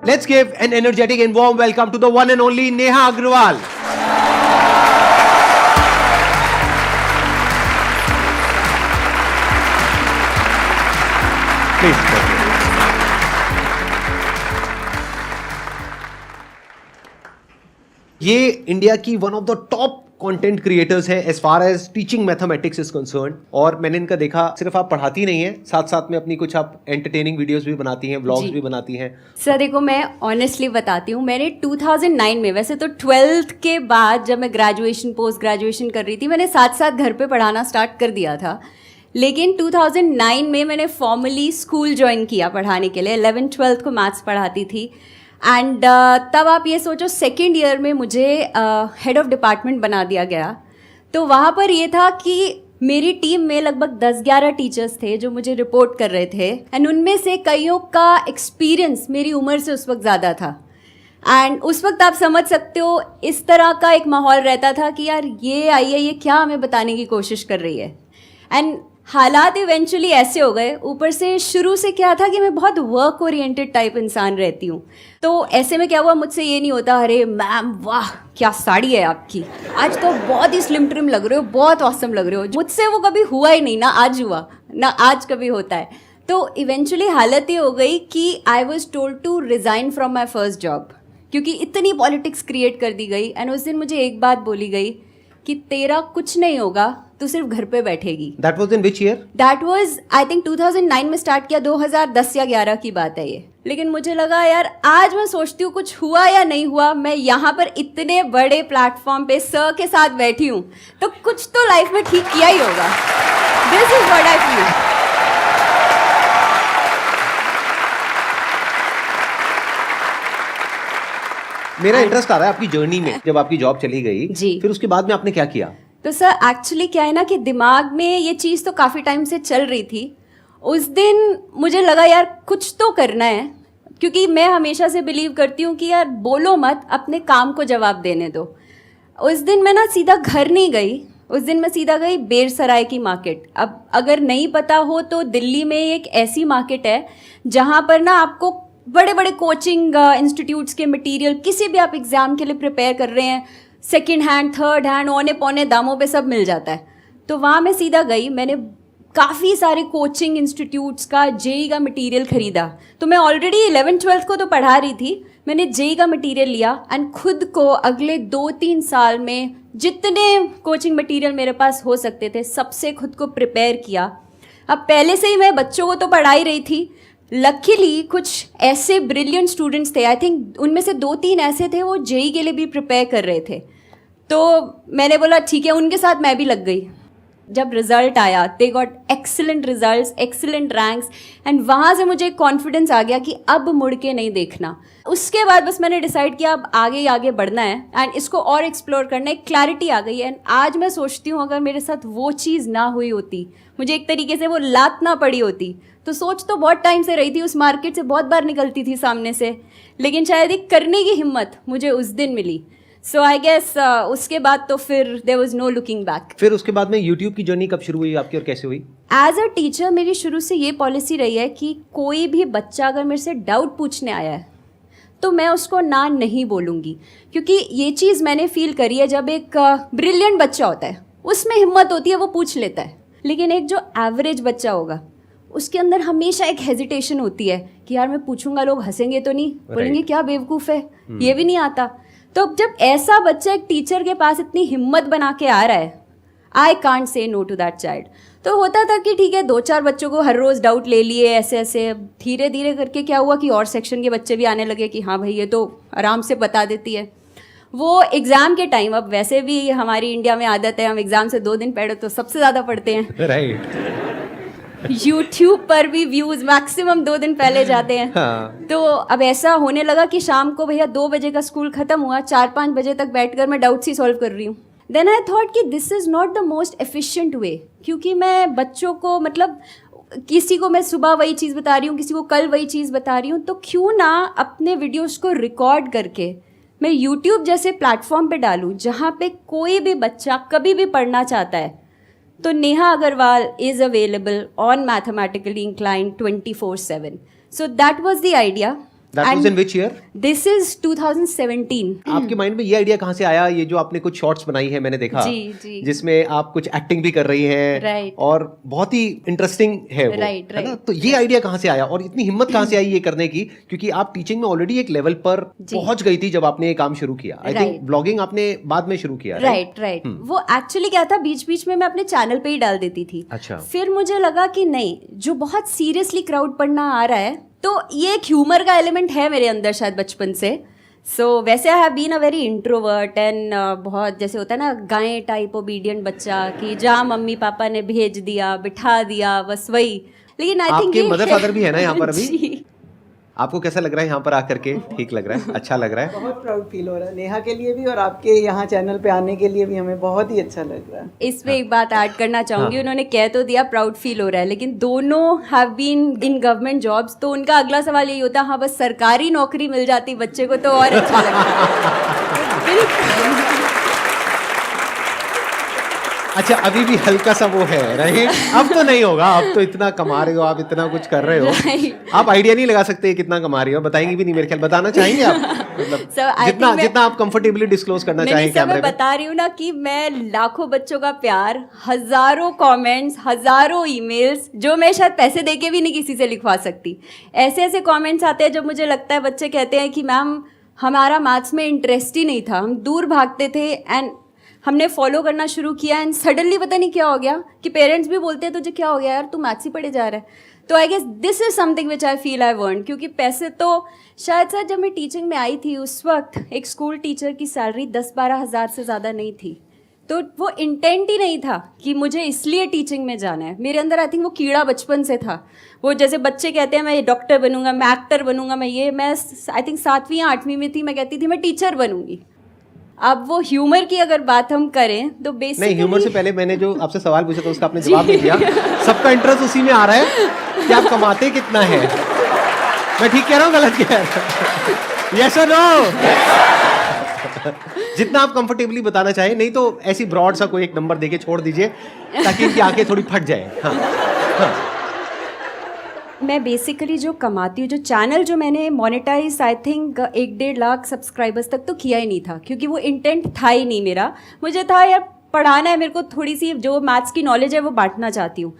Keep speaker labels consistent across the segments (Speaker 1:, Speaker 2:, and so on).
Speaker 1: Let's give an energetic and warm welcome to the one and only Neha Agrawal. Please. ये India की one of the top content creators है as far as teaching mathematics is concern. और मैंने इनका देखा, सिर्फ आप पढ़ाती नहीं है, साथ साथ में अपनी कुछ आप एंटरटेनिंग वीडियोस भी बनाती हैं, व्लॉग्स भी बनाती हैं।
Speaker 2: सर देखो, मैं ऑनेस्टली बताती हूँ, मैंने 2009 में, वैसे तो 12th के बाद जब मैं ग्रेजुएशन पोस्ट ग्रेजुएशन कर रही थी, मैंने साथ साथ घर पे पढ़ाना स्टार्ट कर दिया था। लेकिन 2009 में मैंने फॉर्मली स्कूल ज्वाइन किया पढ़ाने के लिए। 11th 12th को मैथ्स पढ़ाती थी एंड तब आप ये सोचो, सेकेंड ईयर में मुझे हेड ऑफ डिपार्टमेंट बना दिया गया। तो वहाँ पर ये था कि मेरी टीम में लगभग 10-11 टीचर्स थे जो मुझे रिपोर्ट कर रहे थे एंड उनमें से कईयों का एक्सपीरियंस मेरी उम्र से उस वक्त ज़्यादा था। एंड उस वक्त आप समझ सकते हो, इस तरह का एक माहौल रहता था कि यार ये आई है, ये क्या हमें बताने की कोशिश कर रही है। एंड हालात इवेंचुअली ऐसे हो गए, ऊपर से शुरू से क्या था कि मैं बहुत वर्क ओरिएंटेड टाइप इंसान रहती हूँ। तो ऐसे में क्या हुआ, मुझसे ये नहीं होता अरे मैम वाह क्या साड़ी है आपकी, आज तो बहुत ही स्लिम ट्रिम लग रहे हो, बहुत ऑसम लग रहे हो। मुझसे वो कभी हुआ ही नहीं, ना आज हुआ ना आज कभी होता है। तो इवेंचुअली हालत ये हो गई कि I was told to resign from my first job, क्योंकि इतनी पॉलिटिक्स क्रिएट कर दी गई। एंड उस दिन मुझे एक बात बोली गई कि तेरा कुछ नहीं होगा, तू सिर्फ घर पे बैठेगी।
Speaker 1: That was in which year?
Speaker 2: That was I think 2009 में स्टार्ट किया, 2010 या 11 की बात है ये। लेकिन मुझे लगा यार, आज मैं सोचती हूँ कुछ हुआ या नहीं हुआ, मैं यहाँ पर इतने बड़े प्लेटफॉर्म पे सर के साथ बैठी हूँ, तो कुछ तो लाइफ में ठीक किया ही होगा। This is what I feel.
Speaker 1: मेरा इंटरेस्ट आ रहा है आपकी जर्नी में। जब आपकी जॉब चली गई
Speaker 2: जी,
Speaker 1: फिर उसके बाद में आपने क्या किया?
Speaker 2: तो सर एक्चुअली क्या है ना कि दिमाग में ये चीज़ तो काफ़ी टाइम से चल रही थी। उस दिन मुझे लगा यार कुछ तो करना है, क्योंकि मैं हमेशा से बिलीव करती हूँ कि यार बोलो मत, अपने काम को जवाब देने दो। उस दिन मैं ना सीधा घर नहीं गई, उस दिन मैं सीधा गई बेरसराय की मार्केट। अब अगर नहीं पता हो तो दिल्ली में एक ऐसी मार्केट है जहाँ पर ना आपको बड़े बड़े कोचिंग इंस्टीट्यूट्स के मटेरियल, किसी भी आप एग्ज़ाम के लिए प्रिपेयर कर रहे हैं, सेकंड हैंड थर्ड हैंड औने पौने दामों पे सब मिल जाता है। तो वहाँ मैं सीधा गई, मैंने काफ़ी सारे कोचिंग इंस्टीट्यूट्स का जेई का मटेरियल ख़रीदा। तो मैं ऑलरेडी 11th 12th को तो पढ़ा रही थी, मैंने जेई का मटेरियल लिया एंड खुद को अगले 2-3 साल में जितने कोचिंग मटेरियल मेरे पास हो सकते थे सबसे खुद को प्रिपेयर किया। अब पहले से ही मैं बच्चों को तो पढ़ा ही रही थी, लकीली कुछ ऐसे ब्रिलियंट स्टूडेंट्स थे, आई थिंक उनमें से 2-3 ऐसे थे वो जेई के लिए भी प्रिपेयर कर रहे थे। तो मैंने बोला ठीक है, उनके साथ मैं भी लग गई। जब रिज़ल्ट आया, they got excellent results, excellent ranks and वहाँ से मुझे कॉन्फिडेंस आ गया कि अब मुड़ के नहीं देखना। उसके बाद बस मैंने डिसाइड किया अब आगे ही आगे बढ़ना है एंड इसको और एक्सप्लोर करना है। क्लैरिटी आ गई है एंड आज मैं सोचती हूँ अगर मेरे साथ वो चीज़ ना हुई होती, मुझे एक तरीके से वो लात ना पड़ी होती, तो सोच तो बहुत टाइम से रही थी, उस मार्केट से बहुत बार निकलती थी सामने से, लेकिन शायद एक करने की हिम्मत मुझे उस दिन मिली। सो आई गेस उसके बाद तो फिर there was no looking back.
Speaker 1: फिर उसके बाद में यूट्यूब की जर्नी कब शुरू हुई आपकी और कैसे हुई?
Speaker 2: एज अ टीचर मेरी शुरू से ये पॉलिसी रही है कि कोई भी बच्चा अगर मेरे से डाउट पूछने आया है तो मैं उसको ना नहीं बोलूँगी, क्योंकि ये चीज़ मैंने फील करी है। जब एक ब्रिलियंट बच्चा होता है उसमें हिम्मत होती है, वो पूछ लेता है, लेकिन एक जो एवरेज बच्चा होगा उसके अंदर हमेशा एक हेजिटेशन होती है कि यार मैं पूछूंगा लोग हंसेंगे तो नहीं, बोलेंगे क्या बेवकूफ़ है, ये भी नहीं आता। तो जब ऐसा बच्चा एक टीचर के पास इतनी हिम्मत बना के आ रहा है, I can't say no to that child. तो होता था कि ठीक है 2-4 बच्चों को हर रोज़ डाउट ले लिए ऐसे ऐसे, धीरे धीरे करके क्या हुआ कि और सेक्शन के बच्चे भी आने लगे कि हाँ भाई ये तो आराम से बता देती है। वो एग्ज़ाम के टाइम, अब वैसे भी हमारी इंडिया में आदत है हम एग्ज़ाम से 2 दिन पहले तो सबसे ज़्यादा पढ़ते हैं,
Speaker 1: राइट।
Speaker 2: यूट्यूब पर भी व्यूज मैक्सिमम 2 दिन पहले जाते हैं।
Speaker 1: हाँ।
Speaker 2: तो अब ऐसा होने लगा कि शाम को भैया 2 बजे का स्कूल खत्म हुआ, 4-5 बजे तक बैठकर मैं डाउट्स ही सॉल्व कर रही हूँ। देन आई थॉट कि this is not the most efficient way, क्योंकि मैं बच्चों को मतलब किसी को मैं सुबह वही चीज़ बता रही हूँ, किसी को कल वही चीज़ बता रही हूँ, तो क्यों ना अपने वीडियोज़ को रिकॉर्ड करके मैं यूट्यूब जैसे प्लेटफॉर्म पे डालूँ जहाँ पे कोई भी बच्चा कभी भी पढ़ना चाहता है। तो Neha Agarwal is available on Mathematically Inclined 24/7. So that was the idea.
Speaker 1: That was in which year?
Speaker 2: This is 2017.
Speaker 1: आपके माइंड में ये आइडिया कहाँ से आया? ये जो आपने कुछ शॉर्ट्स बनाई है मैंने देखा,
Speaker 2: जी.
Speaker 1: जिसमें आप कुछ एक्टिंग भी कर रही हैं,
Speaker 2: Right.
Speaker 1: और बहुत ही इंटरेस्टिंग है वो,
Speaker 2: Right.
Speaker 1: है ना? तो ये आइडिया कहाँ से आया और इतनी हिम्मत कहाँ से आई ये करने की? क्योंकि आप टीचिंग में ऑलरेडी एक लेवल पर पहुंच गई थी जब आपने ये काम शुरू किया. आई थिंक ब्लॉगिंग आपने बाद में शुरू किया.
Speaker 2: राइट. वो एक्चुअली क्या था, बीच बीच में मैं अपने चैनल पे ही डाल देती थी.
Speaker 1: अच्छा.
Speaker 2: फिर मुझे लगा कि नहीं, जो बहुत सीरियसली क्राउड पढ़ना आ रहा है, तो ये एक ह्यूमर का एलिमेंट है मेरे अंदर शायद बचपन से. सो वैसे I have been a very introvert and बहुत जैसे होता है ना गाय टाइप ओबीडियंट बच्चा, कि जहाँ मम्मी पापा ने भेज दिया, बिठा दिया, बस वही. लेकिन आई थिंक
Speaker 1: आपके मदर फादर भी है ना यहाँ पर अभी?
Speaker 2: जी.
Speaker 1: आपको कैसा लग रहा है यहाँ पर आकर के? ठीक लग रहा है? अच्छा लग रहा है?
Speaker 3: बहुत प्राउड फील हो रहा है नेहा के लिए भी, और आपके यहाँ चैनल पे आने के लिए भी हमें बहुत ही अच्छा लग रहा है.
Speaker 2: इसमें एक बात ऐड करना चाहूंगी. उन्होंने कह तो दिया प्राउड फील हो रहा है, लेकिन दोनों have been in government jobs, तो उनका अगला सवाल यही होता, हाँ बस सरकारी नौकरी मिल जाती बच्चे को तो और अच्छा लगता.
Speaker 1: अच्छा, अभी भी हल्का सा वो है, राइट? अब तो नहीं होगा, अब तो इतना कमा रहे हो आप, इतना कुछ कर रहे हो, आप आइडिया नहीं लगा सकते कितना कमा रही हो. बताएंगी भी नहीं मेरे ख्याल. बताना चाहेंगे आप? मतलब जितना आप कंफर्टेबली डिस्क्लोज करना चाहें कैमरे में.
Speaker 2: मैं बता रही हूँ ना कि मैं लाखों बच्चों का प्यार, हजारों कमेंट्स, हजारों ईमेल्स, जो मैं शायद पैसे देके भी नहीं किसी से लिखवा सकती. ऐसे ऐसे कमेंट्स आते हैं जब मुझे लगता है, बच्चे कहते हैं कि मैम हमारा मैथ्स में इंटरेस्ट ही नहीं था, हम दूर भागते थे, एंड हमने फॉलो करना शुरू किया, एंड सडनली पता नहीं क्या हो गया कि पेरेंट्स भी बोलते हैं तुझे क्या हो गया यार, तू मैथ्स ही पढ़े जा रहा है. तो I guess this is something which I feel I earn. क्योंकि पैसे तो शायद जब मैं टीचिंग में आई थी उस वक्त एक स्कूल टीचर की सैलरी 10-12 हज़ार से ज़्यादा नहीं थी. तो वो इंटेंट ही नहीं था कि मुझे इसलिए टीचिंग में जाना है. मेरे अंदर आई थिंक वो कीड़ा बचपन से था. वो जैसे बच्चे कहते हैं मैं डॉक्टर बनूंगा, मैं एक्टर बनूंगा, मैं आई थिंक 7वीं या 8वीं में थी, मैं कहती थी मैं टीचर बनूंगी. अब वो ह्यूमर की अगर बात हम करें तो बेसिकली
Speaker 1: नहीं, ह्यूमर से पहले मैंने जो आपसे सवाल पूछा था उसका आपने जवाब नहीं दिया. सबका इंटरेस्ट उसी में आ रहा है कि आप कमाते कितना है. मैं ठीक कह रहा हूँ, गलत कह रहा हूँ? यस और नो? जितना आप कंफर्टेबली बताना चाहें, नहीं तो ऐसी ब्रॉड सा कोई एक नंबर देके छोड़ दीजिए ताकि इनकी आंखें थोड़ी फट जाए. हाँ.
Speaker 2: मैं बेसिकली जो कमाती हूँ, जो चैनल जो मैंने monetize I think 1-1.5 lakh subscribers तक तो किया ही नहीं था, क्योंकि वो इंटेंट था ही नहीं मेरा. मुझे था यार पढ़ाना है, मेरे को थोड़ी सी जो मैथ्स की नॉलेज है वो बांटना चाहती हूँ.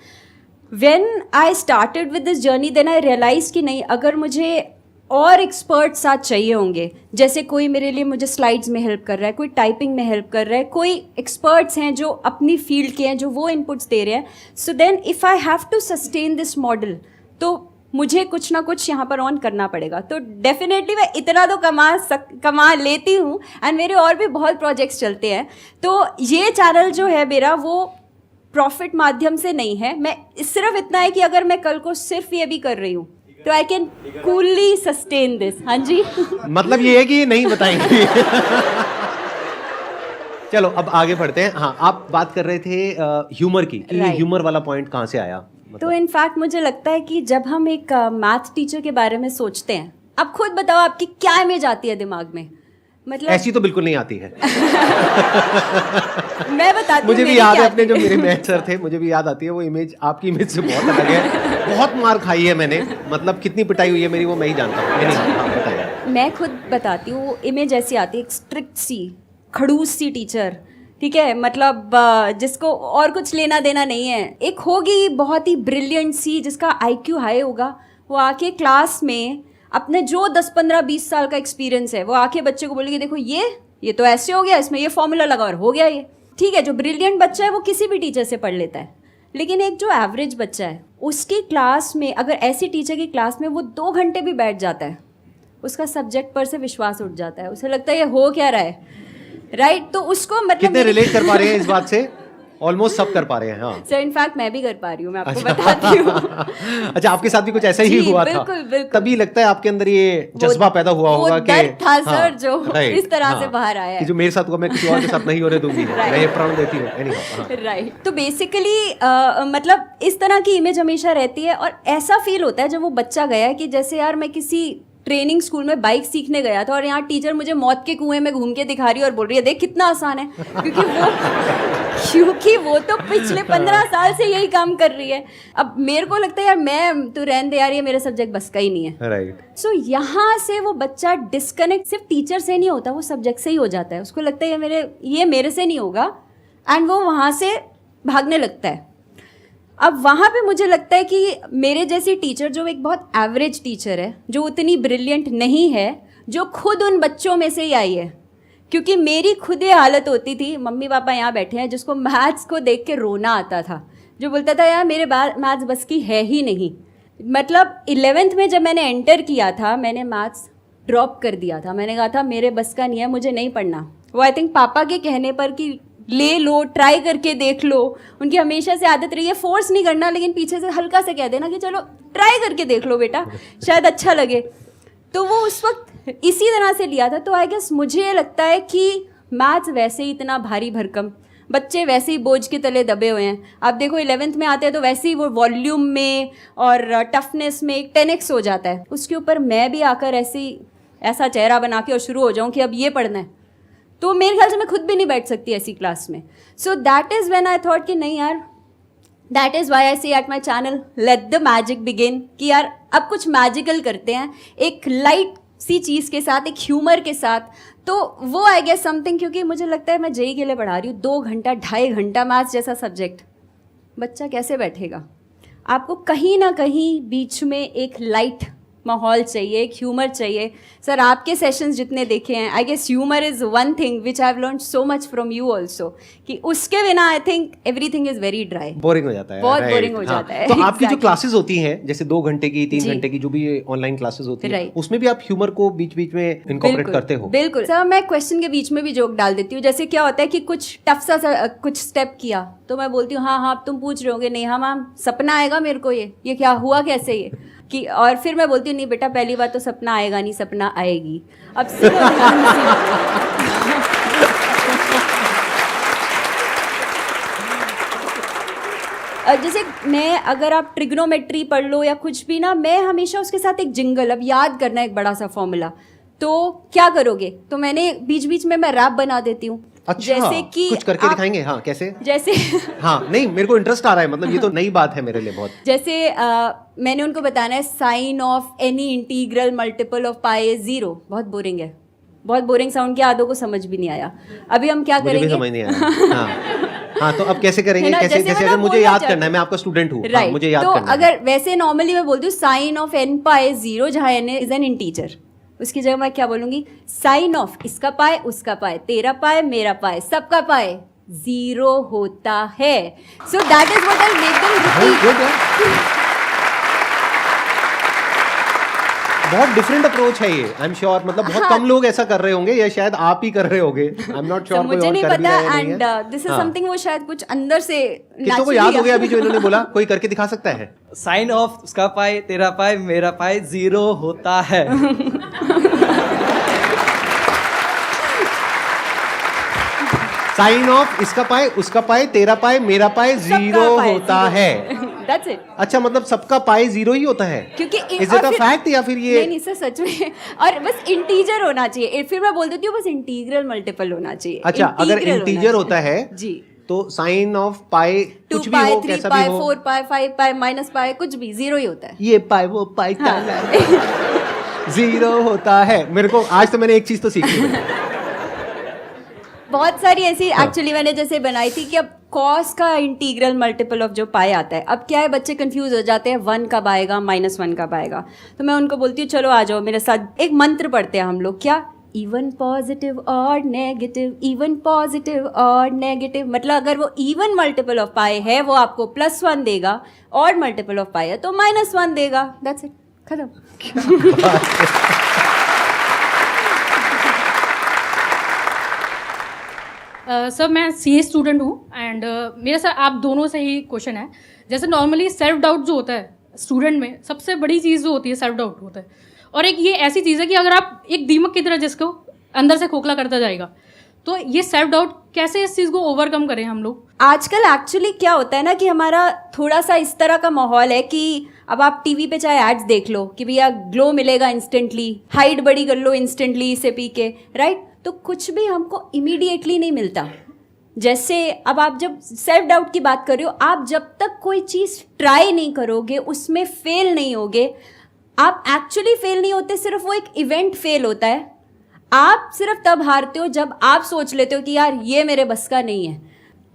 Speaker 2: When I started with this journey then I realize कि नहीं, अगर मुझे और एक्सपर्ट साथ चाहिए होंगे, जैसे कोई मेरे लिए मुझे स्लाइड्स में हेल्प कर रहा है, कोई टाइपिंग में हेल्प कर रहा है, कोई एक्सपर्ट्स हैं जो अपनी फील्ड के हैं, जो वो इनपुट्स दे रहे हैं. So then if I have to sustain this model, तो मुझे कुछ ना कुछ यहाँ पर ऑन करना पड़ेगा. तो डेफिनेटली मैं इतना तो कमा लेती हूँ, एंड मेरे और भी बहुत प्रोजेक्ट्स चलते हैं. तो ये चैनल जो है मेरा, वो प्रॉफिट माध्यम से नहीं है. मैं सिर्फ इतना है कि अगर मैं कल को सिर्फ ये भी कर रही हूँ तो I can coolly sustain this. हाँ जी.
Speaker 1: मतलब ये है कि नहीं बताएंगे. चलो अब आगे बढ़ते हैं. हाँ, आप बात कर रहे थे ह्यूमर की, कि ह्यूमर वाला पॉइंट कहाँ से आया?
Speaker 2: तो इनफैक्ट मुझे लगता है कि जब हम एक मैथ टीचर के बारे में सोचते हैं, आप खुद बताओ आपकी क्या इमेज आती है दिमाग में? मतलब
Speaker 1: ऐसी तो बिल्कुल नहीं आती है.
Speaker 2: मैं बताती हूँ.
Speaker 1: मुझे भी याद है, अपने जो मेरे मैथ सर थे, मुझे भी याद आती है वो इमेज. आपकी इमेज से बहुत अलग है. बहुत मार खाई है मैंने, मतलब कितनी पिटाई हुई है मेरी वो मैं ही जानता हूँ.
Speaker 2: मैं खुद बताती हूँ. इमेज ऐसी आती है, एक स्ट्रिक्ट सी, खड़ूस सी टीचर, ठीक है, मतलब जिसको और कुछ लेना देना नहीं है. एक होगी बहुत ही ब्रिलियंट सी, जिसका IQ हाई होगा, वो आके क्लास में अपने जो 10-15-20 साल का एक्सपीरियंस है, वो आके बच्चे को बोलेगी देखो ये तो ऐसे हो गया, इसमें ये फॉर्मूला लगा और हो गया ये. ठीक है, जो ब्रिलियंट बच्चा है वो किसी भी टीचर से पढ़ लेता है. लेकिन एक जो एवरेज बच्चा है, उसकी क्लास में अगर ऐसी टीचर की क्लास में वो 2 घंटे भी बैठ जाता है, उसका सब्जेक्ट पर से विश्वास उठ जाता है. उसे लगता है ये हो क्या रहा है, राइट? तो उसको मतलब
Speaker 1: कितने रिलेट कर पा रहे हैं इस बात से? ऑलमोस्ट सब कर पा रहे हैं. हाँ
Speaker 2: सर, इनफैक्ट मैं भी कर पा रही हूँ, मैं आपको बताती हूँ.
Speaker 1: अच्छा, आपके साथ भी कुछ ऐसा ही हुआ था?
Speaker 2: बिल्कुल.
Speaker 1: तभी लगता है आपके अंदर ये जज्बा पैदा हुआ होगा कि
Speaker 2: डर था सर,
Speaker 1: हाँ,
Speaker 2: जो इस तरह से बाहर आया
Speaker 1: कि जो मेरे साथ हुआ मैं किसी और के साथ नहीं होने दूंगी. मैं ये प्रण देती हूँ.
Speaker 2: राइट. तो बेसिकली मतलब इस तरह की इमेज हमेशा रहती है, और ऐसा फील होता है जब वो बच्चा गया है कि जैसे यार मैं किसी ट्रेनिंग स्कूल में बाइक सीखने गया था और यहाँ टीचर मुझे मौत के कुएं में घूम के दिखा रही है और बोल रही है देख कितना आसान है, क्योंकि वो तो पिछले 15 साल से यही काम कर रही है। अब मेरे को लगता है यार मैं तो रहने दे यार, ये मेरा सब्जेक्ट बस का ही नहीं है।
Speaker 1: राइट।
Speaker 2: सो यहाँ से वो बच्चा डिस्कनेक्ट सिर्फ टीचर से नहीं होता, वो सब्जेक्ट से ही हो जाता है। उसको लगता है ये मेरे से नहीं होगा एंड वो वहाँ से भागने लगता है। अब वहाँ पे मुझे लगता है कि मेरे जैसी टीचर जो एक बहुत एवरेज टीचर है, जो उतनी ब्रिलियंट नहीं है, जो खुद उन बच्चों में से ही आई है, क्योंकि मेरी खुद ये हालत होती थी, मम्मी पापा यहाँ बैठे हैं जिसको मैथ्स को देख के रोना आता था, जो बोलता था यार मेरे मैथ्स बस की है ही नहीं। मतलब 11th में जब मैंने एंटर किया था, मैंने मैथ्स ड्रॉप कर दिया था। मैंने कहा था मेरे बस का नहीं है, मुझे नहीं पढ़ना। वो आई थिंक पापा के कहने पर कि ले लो, ट्राई करके देख लो, उनकी हमेशा से आदत रही है फोर्स नहीं करना, लेकिन पीछे से हल्का से कह देना कि चलो ट्राई करके देख लो बेटा, शायद अच्छा लगे। तो वो उस वक्त इसी तरह से लिया था। तो आई गेस मुझे लगता है कि मैथ्स वैसे ही इतना भारी भरकम, बच्चे वैसे ही बोझ के तले दबे हुए हैं। आप देखो 11th में आते हैं तो वैसे ही वो वॉल्यूम में और टफनेस में 10x हो जाता है। उसके ऊपर मैं भी आकर ऐसा चेहरा बना के और शुरू हो जाऊँ कि अब ये पढ़ना है, तो मेरे ख्याल से मैं खुद भी नहीं बैठ सकती ऐसी क्लास में। So that is when I thought कि नहीं यार, दैट इज़ वाई आई से at my channel let the magic begin, कि यार अब कुछ मैजिकल करते हैं एक लाइट सी चीज़ के साथ, एक ह्यूमर के साथ। तो वो आई गेस समथिंग, क्योंकि मुझे लगता है मैं जेई के लिए पढ़ा रही हूँ 2 घंटा 2.5 घंटा मैथ्स जैसा सब्जेक्ट, बच्चा कैसे बैठेगा? आपको कहीं ना कहीं बीच में एक लाइट माहौल चाहिए, एक ह्यूमर चाहिए। सर आपके सेशंस जितने देखे हैं, I guess humour is one thing which I have learned so much from you also, कि उसके बिना I think everything is very dry,
Speaker 1: boring हो जाता है,
Speaker 2: बहुत बोरिंग हो जाता है।
Speaker 1: तो आपकी जो क्लासेस होती हैं, जैसे 2 घंटे की 3 घंटे की जो भी ऑनलाइन क्लासेस होती हैं, उसमें भी आप ह्यूमर को बीच बीच में इनकॉर्पोरेट करते हो?
Speaker 2: बिल्कुल सर, मैं क्वेश्चन के बीच में भी जोक डाल देती हूँ। जैसे क्या होता है कि कुछ टफ सा कुछ स्टेप किया तो मैं बोलती हूँ हाँ तुम पूछ रहे होगे, नहीं हाँ मैम सपना आएगा मेरे को, ये क्या हुआ कैसे ये कि, और फिर मैं बोलती हूँ नहीं बेटा पहली बार तो सपना आएगा नहीं, सपना आएगी। अब जैसे मैं, अगर आप ट्रिग्नोमेट्री पढ़ लो या कुछ भी ना, मैं हमेशा उसके साथ एक जिंगल, अब याद करना एक बड़ा सा फॉर्मूला, तो क्या करोगे? तो मैंने बीच बीच में मैं रैप बना देती हूँ।
Speaker 1: अच्छा, जैसे कि कुछ करके दिखाएंगे? हाँ कैसे?
Speaker 2: जैसे
Speaker 1: हाँ नहीं, मेरे को इंटरेस्ट आ रहा है, मतलब ये तो नई बात है मेरे लिए बहुत।
Speaker 2: जैसे मैंने उनको बताना है sine of any integral multiple of pi is 0। बहुत बोरिंग है, बहुत बोरिंग साउंड के आधों को समझ भी नहीं आया। अभी हम क्या करेंगे?
Speaker 1: मुझे भी समझ नहीं आया। हाँ तो अब कैसे करेंगे? कैसे अगर मुझे याद करना है, मैं आपका स्टूडेंट हूँ,
Speaker 2: राइट,
Speaker 1: मुझे याद
Speaker 2: तो
Speaker 1: करना है।
Speaker 2: अगर वैसे नॉर्मली मैं बोलती हूँ sine of n pi is 0, जहाँ n इज एन इंटीजर, उसकी जगह मैं क्या बोलूंगी? साइन ऑफ इसका पाए, उसका पाए, तेरा पाए, मेरा पाए, सबका पाए 0 होता है। So that is what I make them repeat.
Speaker 1: बहुत डिफरेंट अप्रोच है ये, आई एम श्योर। मतलब बहुत कम लोग ऐसा कर रहे होंगे, या शायद आप ही कर रहे होंगे, आई एम नॉट श्योर।
Speaker 2: मुझे नहीं पता, एंड दिस इज समथिंग वो शायद कुछ अंदर से
Speaker 1: किसी को याद हो गया अभी जो इन्होंने बोला? कोई करके दिखा सकता है?
Speaker 4: साइन ऑफ उसका पाए, तेरा पाए, मेरा पाए 0 होता है।
Speaker 1: साइन ऑफ इसका पाए, उसका पाए, तेरा पाए, मेरा पाए 0 होता है।
Speaker 2: That's it.
Speaker 1: अच्छा, मतलब सबका पाए 0 ही होता है?
Speaker 2: क्योंकि
Speaker 1: इज इट अ फैक्ट या फिर ये?
Speaker 2: नहीं सर सच में, और बस इंटीजर होना चाहिए। फिर मैं बोल देती हूँ बस इंटीग्रल मल्टीपल होना चाहिए।
Speaker 1: अच्छा, अगर इंटीजर होता है
Speaker 2: जी,
Speaker 1: तो साइन ऑफ पाए कुछ भी हो, कैसा भी हो,
Speaker 2: 4 पाए, 5 पाए, माइनस पाए, कुछ भी 0 ही होता है।
Speaker 1: ये पाए वो पाए 0 होता है। मेरे को आज तो मैंने एक चीज तो सीखी है।
Speaker 2: बहुत सारी ऐसी एक्चुअली मैंने जैसे बनाई थी कि अब कॉस का इंटीग्रल मल्टीपल ऑफ जो पाए आता है, अब क्या है बच्चे कंफ्यूज हो जाते हैं 1 कब आएगा, -1 कब आएगा। तो मैं उनको बोलती हूँ चलो आ जाओ मेरे साथ, एक मंत्र पढ़ते हैं हम लोग, क्या? इवन पॉजिटिव और नेगेटिव, इवन पॉजिटिव और नेगेटिव। मतलब अगर वो इवन मल्टीपल ऑफ पाए है वो आपको +1 देगा, और मल्टीपल ऑफ पाए है तो -1 देगा। दैट्स इट, खत्म।
Speaker 5: सर मैं सीए स्टूडेंट हूँ, एंड मेरा सर आप दोनों से ही क्वेश्चन है। जैसे नॉर्मली सेल्फ डाउट जो होता है स्टूडेंट में, सबसे बड़ी चीज़ जो होती है सेल्फ डाउट होता है, और एक ये ऐसी चीज़ है कि अगर आप एक दीमक की तरह जिसको अंदर से खोखला करता जाएगा, तो ये सेल्फ डाउट कैसे इस चीज़ को ओवरकम करें हम लोग?
Speaker 2: आजकल एक्चुअली क्या होता है ना कि हमारा थोड़ा सा इस तरह का माहौल है कि अब आप टीवी पे चाहे एड्स देख लो कि भैया ग्लो मिलेगा इंस्टेंटली, हाइट बड़ी कर लो इंस्टेंटली इसे पी के, राइट? तो कुछ भी हमको इमीडिएटली नहीं मिलता। जैसे अब आप जब सेल्फ डाउट की बात कर रहे हो, आप जब तक कोई चीज़ ट्राई नहीं करोगे, उसमें फेल नहीं होगे, आप एक्चुअली फेल नहीं होते, सिर्फ वो एक इवेंट फेल होता है। आप सिर्फ तब हारते हो जब आप सोच लेते हो कि यार ये मेरे बस का नहीं है।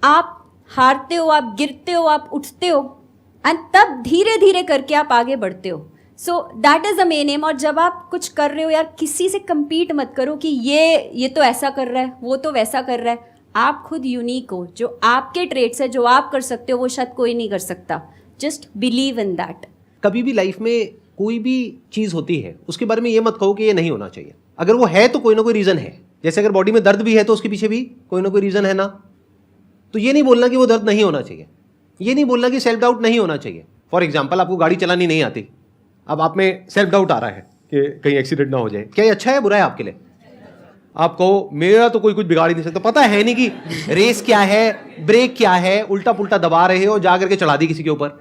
Speaker 2: आप हारते हो, आप गिरते हो, आप उठते हो, एंड तब धीरे धीरे करके आप आगे बढ़ते हो। So that is the main M. और जब आप कुछ कर रहे हो यार, किसी से compete मत करो कि ये तो ऐसा कर रहा है, वो तो वैसा कर रहा है। आप खुद यूनिक हो, जो आपके ट्रेट्स है, जो आप कर सकते हो, वो शायद कोई नहीं कर सकता। Just believe in that.
Speaker 1: कभी भी लाइफ में कोई भी चीज़ होती है, उसके बारे में ये मत कहो कि ये नहीं होना चाहिए। अगर वो है तो कोई ना कोई रीज़न है। जैसे अगर बॉडी में दर्द भी है तो उसके पीछे भी कोई ना कोई रीज़न है ना। तो ये नहीं बोलना कि वो दर्द नहीं होना चाहिए, ये नहीं बोलना कि सेल्फ डाउट नहीं होना चाहिए। फॉर एग्जाम्पल, आपको गाड़ी चलानी नहीं आती, अब आप में सेल्फ डाउट आ रहा है कि कहीं एक्सीडेंट ना हो जाए। क्या ये अच्छा है, बुरा है आपके लिए? आप कहो मेरा तो कोई कुछ बिगाड़ ही नहीं सकता। पता है नहीं कि रेस क्या है, ब्रेक क्या है, उल्टा पुल्टा दबा रहे हो, जा करके चढ़ा दी किसी के ऊपर।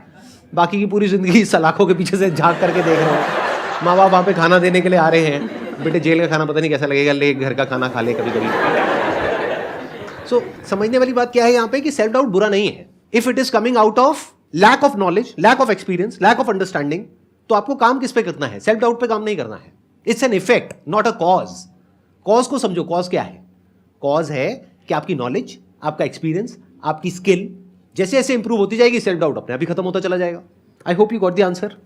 Speaker 1: बाकी की पूरी जिंदगी सलाखों के पीछे से झांक करके देख रहे हो। माँ बाप वहाँ पे खाना देने के लिए आ रहे हैं, बेटे जेल का खाना पता नहीं कैसा लगेगा, ले घर का खाना खा ले कभी कभी। सो समझने वाली बात क्या है यहाँ पे कि सेल्फ डाउट बुरा नहीं है। If it is coming out of lack of knowledge, lack of experience, lack of understanding, तो आपको काम किस पे करना है? सेल्फ डाउट पे काम नहीं करना है। It's an effect, not a cause. Cause को समझो। कॉज क्या है? कॉज है कि आपकी नॉलेज, आपका एक्सपीरियंस, आपकी स्किल जैसे जैसे इंप्रूव होती जाएगी, सेल्फ डाउट अपने आप ही खत्म होता चला जाएगा। I hope you got the answer.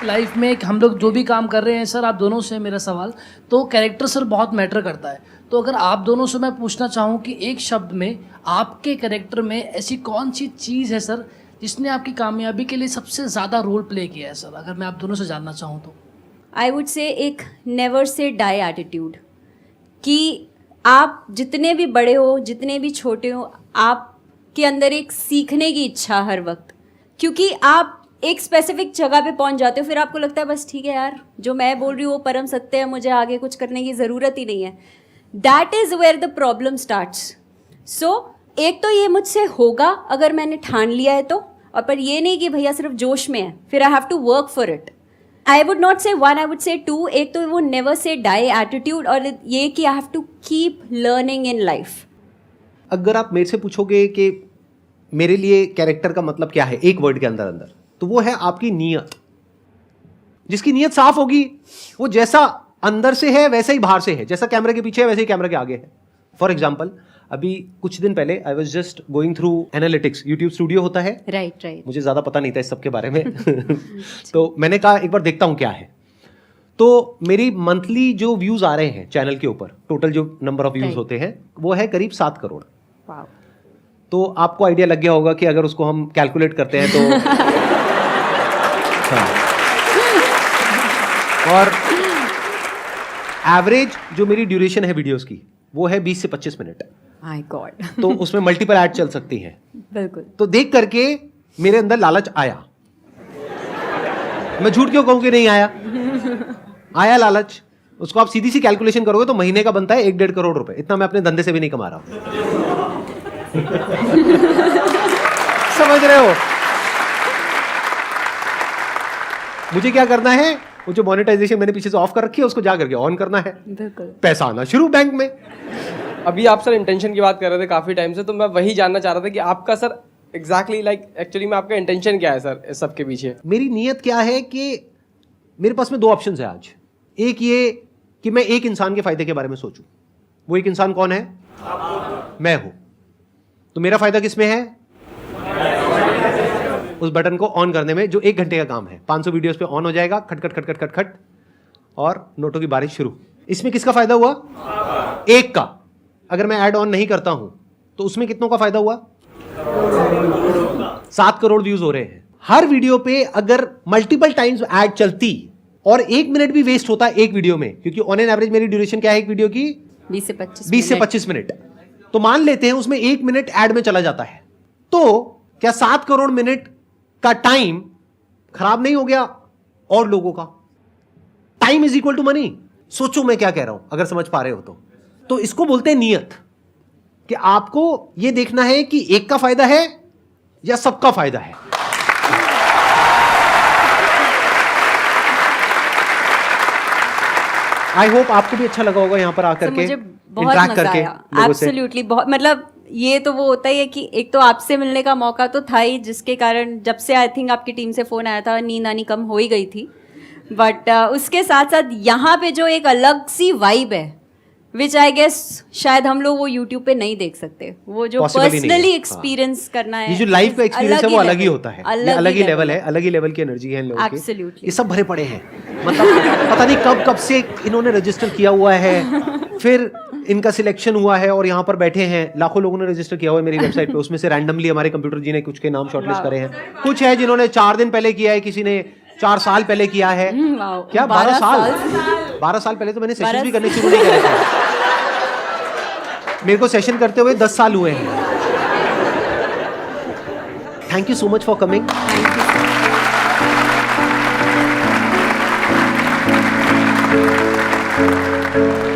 Speaker 6: Life में हम लोग जो भी काम कर रहे हैं सर, आप दोनों से मेरा सवाल, तो कैरेक्टर सर बहुत मैटर करता है। तो अगर आप दोनों से मैं पूछना चाहूँ कि एक शब्द में आपके कैरेक्टर में ऐसी कौन सी चीज़ है सर जिसने आपकी कामयाबी के लिए सबसे ज़्यादा रोल प्ले किया है सर, अगर मैं आप दोनों से जानना चाहूँ तो?
Speaker 2: आई वुड से एक नेवर से डाई एटीट्यूड, कि आप जितने भी बड़े हो, जितने भी छोटे हो, आपके अंदर एक सीखने की इच्छा हर वक्त। क्योंकि आप एक स्पेसिफिक जगह पे पहुंच जाते हो, फिर आपको लगता है बस ठीक है यार, जो मैं बोल रही हूँ वो परम सत्य है, मुझे आगे कुछ करने की ज़रूरत ही नहीं है। That is where the problem starts. So एक तो ये मुझसे होगा अगर मैंने ठान लिया है तो, और पर ये नहीं कि भैया सिर्फ जोश में है, फिर I have to work for it. I would not say one, I would say two. एक तो वो नेवर से डाई एटीट्यूड, और ये कि I have to keep learning in life.
Speaker 1: अगर आप मेरे से पूछोगे कि मेरे लिए कैरेक्टर का मतलब क्या है एक वर्ड के अंदर अंदर, तो वो है आपकी नीयत। जिसकी नीयत साफ होगी, वो जैसा अंदर से है वैसा ही बाहर से है, जैसा कैमरे के पीछे है वैसे ही कैमरे के आगे है। फॉर एग्जाम्पल, अभी कुछ दिन पहले I was just going through analytics. YouTube studio होता है,
Speaker 2: राइट।
Speaker 1: मुझे ज़्यादा पता नहीं था इस सब के बारे में तो मैंने कहा एक बार देखता हूँ क्या है। तो मेरी मंथली जो व्यूज़ आ रहे हैं चैनल के ऊपर, टोटल जो नंबर ऑफ व्यूज़ होते हैं वो है करीब 7 करोड़। तो आपको आइडिया लग गया होगा कि अगर उसको हम कैलकुलेट करते हैं तो हाँ। और एवरेज जो मेरी ड्यूरेशन है वीडियोस की वो है 20 से 25 मिनट।
Speaker 2: My God.
Speaker 1: तो उसमें मल्टीपल ऐड चल सकती हैं।
Speaker 2: बिल्कुल।
Speaker 1: तो देख करके मेरे अंदर लालच आया। मैं झूठ क्यों कहूं कि नहीं आया? आया लालच। उसको आप सीधी सी कैलकुलेशन करोगे तो महीने का बनता है 1-1.5 करोड़ रुपए। इतना मैं अपने धंधे से भी नहीं कमा रहा हूं। समझ रहे हो? मुझे क्या करना है, वो जो मोनेटाइजेशन मैंने पीछे से ऑफ कर रखी है उसको जा करके ऑन करना है, पैसा आना शुरू बैंक में।
Speaker 4: अभी आप सर इंटेंशन की बात कर रहे थे काफ़ी टाइम से, तो मैं वही जानना चाह रहा था कि आपका सर एग्जैक्टली एक्चुअली में आपका इंटेंशन क्या है सर इस सब के पीछे? मेरी
Speaker 1: नीयत क्या है कि मेरे पास में 2 ऑप्शन है आज। एक ये कि मैं एक इंसान के फायदे के बारे में सोचूं। वो एक इंसान कौन है? मैं हूं। तो मेरा फायदा किस में है? उस बटन को ऑन करने में, जो 1 घंटे का काम है। 500 वीडियोस पे ऑन हो जाएगा, खट खट खट खट खट खट, और नोटों की बारिश शुरू। इसमें किसका फायदा हुआ? एक का। अगर मैं ऐड ऑन नहीं करता हूं तो उसमें कितनों का फायदा हुआ? 7 करोड़ व्यूज हो रहे हैं। हर वीडियो पे अगर मल्टीपल टाइम्स ऐड चलती और 1 मिनट भी वेस्ट होता एक वीडियो में, क्योंकि ऑन एन एवरेज मेरी ड्यूरेशन क्या है एक वीडियो की?
Speaker 2: 20 से 25
Speaker 1: मिनट। तो मान लेते हैं उसमें 1 मिनट ऐड में चला जाता है, तो क्या 7 करोड़ मिनट का टाइम खराब नहीं हो गया? और लोगों का time is equal to money. सोचो मैं क्या कह रहा हूं, अगर समझ पा रहे हो तो इसको बोलते हैं नियत, कि आपको ये देखना है कि एक का फायदा है या सबका फायदा है। आई होप आपको भी अच्छा लगा होगा यहाँ पर आकर के
Speaker 2: मुझे बहुत
Speaker 1: इंटरेक्ट
Speaker 2: मजा
Speaker 1: करके
Speaker 2: आया,
Speaker 1: लोगों से।
Speaker 2: एब्सोल्युटली बहुत, मतलब ये तो वो होता ही है कि एक तो आपसे मिलने का मौका तो था ही, जिसके कारण जब से आई थिंक आपकी टीम से फोन आया था नींद आनी कम हो ही गई थी, बट उसके साथ साथ यहाँ पे जो एक अलग सी वाइब है विच आई गेस शायद हम लोग वो यूट्यूब पे नहीं देख सकते, वो जो
Speaker 1: Possible ही नहीं है।
Speaker 2: पर्सनली एक्सपीरियंस करना है,
Speaker 1: ये जो लाइव का एक्सपीरियंस है वो अलग ही होता है, ये अलग ही लेवल है,
Speaker 2: है।
Speaker 1: अलग ही लेवल की एनर्जी है इन लोगों की।
Speaker 2: Absolutely.
Speaker 1: ये सब भरे पड़े हैं, मतलब पता नहीं कब से इन्होंने रजिस्टर किया हुआ है, फिर इनका सिलेक्शन हुआ है और यहाँ पर बैठे हैं। लाखों लोगों ने रजिस्टर किया हुआ है मेरी वेबसाइट पे, उसमें से रैंडमली हमारे कंप्यूटर जी ने कुछ के नाम शॉर्टलिस्ट करे हैं। कुछ है जिन्होंने 4 दिन पहले किया है, किसी ने 4 साल पहले किया है।
Speaker 2: वाओ,
Speaker 1: क्या 12 साल पहले तो मैंने सेशन भी करने शुरू नहीं करे थे। मेरे को सेशन करते हुए 10 साल हुए हैं। Thank you so much for coming.
Speaker 2: Thank you.